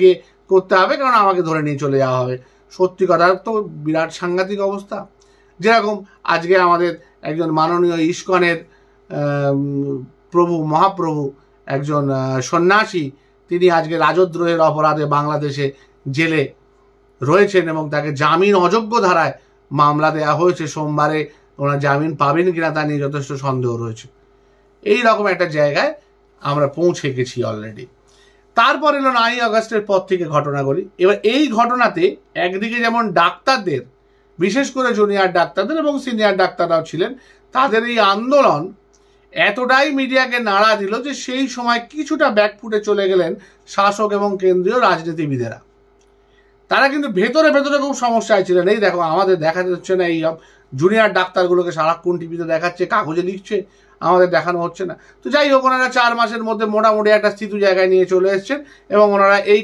গিয়ে করতে হবে, কারণ আমাকে ধরে নিয়ে চলে যাওয়া হবে। সত্যি কথা তো বিরাট সাংঘাতিক অবস্থা। যেরকম আজকে আমাদের একজন মাননীয় ইস্কনের প্রভু মহাপ্রভু একজন সন্ন্যাসী, তিনি আজকে রাজদ্রোহের অপরাধে বাংলাদেশে জেলে রয়েছেন এবং তাকে জামিন অযোগ্য ধারায় মামলা দেওয়া হয়েছে। সোমবারে ওনার জামিন পাবেন কিনা তা নিয়ে যথেষ্ট সন্দেহ রয়েছে। এই রকম একটা জায়গায় আমরা পৌঁছে গেছি অলরেডি। তারপর এলো 9ই আগস্টের পর থেকে ঘটনাগুলি। এবার এই ঘটনাতে একদিকে যেমন ডাক্তারদের, বিশেষ করে জুনিয়র ডাক্তারদের এবং সিনিয়র ডাক্তাররাও ছিলেন, তাদের এই আন্দোলন এতটাই মিডিয়াকে নাড়া দিল যে সেই সময় কিছুটা ব্যাকফুটে চলে গেলেন শাসক এবং কেন্দ্রীয় রাজনীতিবিদেরা। তারা কিন্তু ভেতরে ভেতরে খুব সমস্যায় ছিলেন। এই দেখো, আমাদের দেখা যাচ্ছে না, এই জুনিয়র ডাক্তারগুলোকে সারাক্ষণ টিভিতে দেখাচ্ছে, কাগজে লিখছে, আমাদের দেখানো হচ্ছে না। তো যাই হোক, ওনারা 4 মাসের মধ্যে মোটামুটি একটা স্থিতি জায়গায় নিয়ে চলে এসেছেন এবং ওনারা এই